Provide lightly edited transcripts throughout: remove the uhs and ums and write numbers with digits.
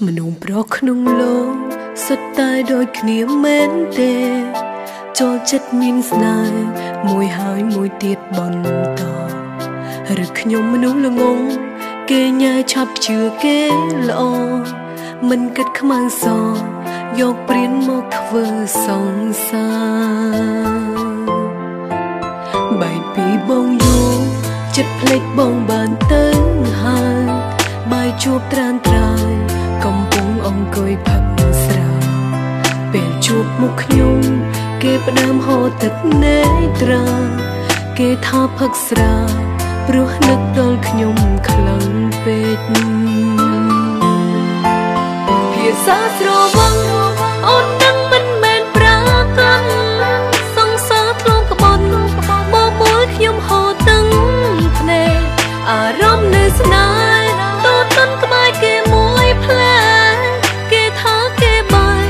មនុស្សប្រក្នុងលោកសុទ្ធតែដូចគ្នាមែនទេចូលចិត្តមានស្នេហ៍មួយហើយមួយទៀតបន្តឬខ្ញុំមនុស្សល្ងងគេញ៉ាយឆាប់ជឿគេល្អមិនគិតខ្មៅសយកព្រានមកធ្វើសង្សារបែកពីបងយូរចិត្តភ្លេចបងបានទៅហើយបាយជួបត្រានត្រាយកំពុងអង្គុយផឹកស្រាពេលជួបមុខខ្ញុំគេផ្ដើមហូរទឹកនេត្រាគេថាផឹកស្រាព្រោះនឹកដល់ខ្ញុំខ្លាំងពេកភាសាស្រវឹងអូននឹងមិនមែនប្រាកាន់សង្សារធ្លងក្បន់មកមួយខ្ញុំហូរទឹកភ្នែកអារម្មណ៍នៅស្នេហ៍តូចក្បែរគេមួយផ្លែគេថាគេបាយ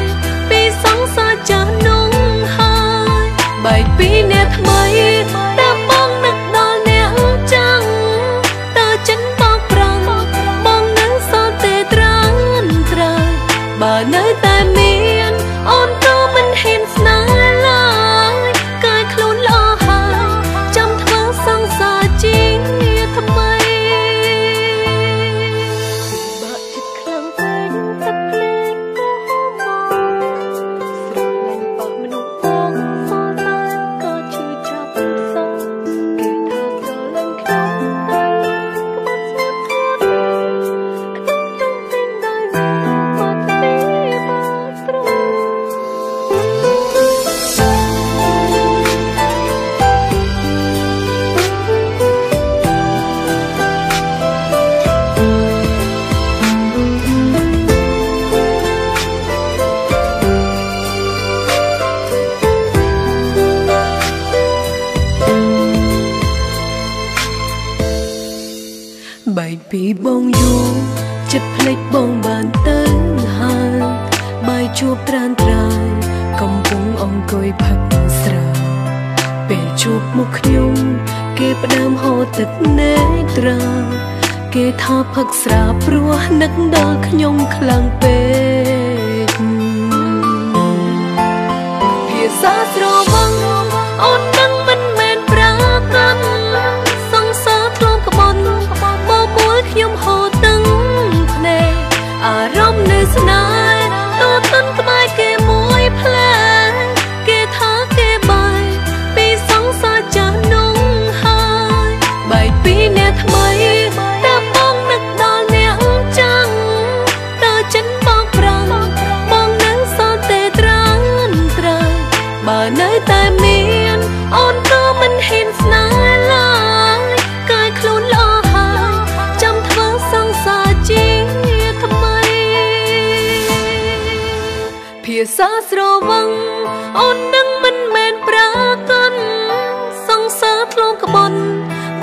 ពីសង្សារចាស់នោះហើយបែកពីអ្នកថ្មីតែបងនឹកដល់អ្នកចាំងតើចិនបោកប្រាំងបងនឹងសល់តែត្រានត្រើយបើនៅតែមានអូនក៏មិនហ៊ានស្នេហ៍ឡើយកាយខ្លួនល្អហើយចាំធ្វើសង្សារជាថ្មីបែកពីបងយូរចិត្តភ្លេចបងបានទៅហើយបាយជួបត្រានត្រាយកំពុងអង្គុយផឹកស្រាពេលជួបមុខខ្ញុំគេផ្ដើមហូរទឹកនេត្រាគេថាផឹកស្រាព្រោះនឹកដល់ខ្ញុំខ្លាំងពេកភាសាស្រវឹងអូននឹងមិនមែនប្រាកាន់សង្សារធ្លងក្បន់ខ្ញុំហូរទឹកភ្នែកអារម្មណ៍នៅស្នេហ៍តូចក្បែរគេមួយផ្លែគេថាគេបាយពីសង្សារចាស់នោះហើយបែកពីអ្នកថ្មីតែបងនឹកដល់អ្នកចាំងតើចិនបោកប្រាំងបងនឹងសល់តែត្រានត្រើយបើនៅតែមានអូនក៏មិនហ៊ានស្នេហ៍ឡើយកាយខ្លួនល្អភាសាស្រវឹងអូននឹងមិនមែនប្រាកាន់សង្សារធ្លងក្បន់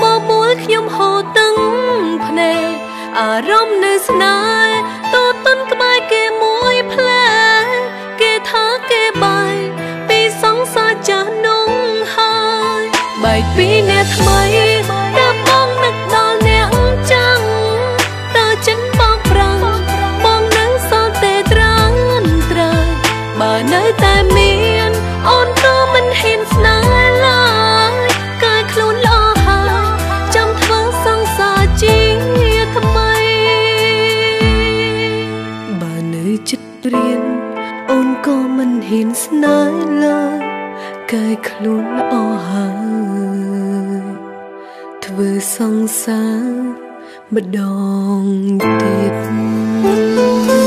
មកមួយខ្ញុំហូរទឹកភ្នែកអារម្មណ៍នៅស្នេហ៍តូចក្បែរគេមួយផ្លែគេថាគេបាយពីសង្សារចាស់នោះហើយបែកពីអ្នកថ្មីតែបងនឹកដល់អ្នកចាំងតើចិនបោកប្រាំងបងនឹងសល់តែត្រានត្រើយបើនៅតែមានអូនក៏មិនហ៊ានស្នេហ៍ឡើយកាយខ្លួនល្អហើយចាំធ្វើសង្សារជាថ្មីបើនៅចិត្តរៀនអូនក៏មិនហ៊ានស្នេហ៍ឡើយកាយខ្លួនល្អហើយធ្វើសង្សារម្ដងទៀត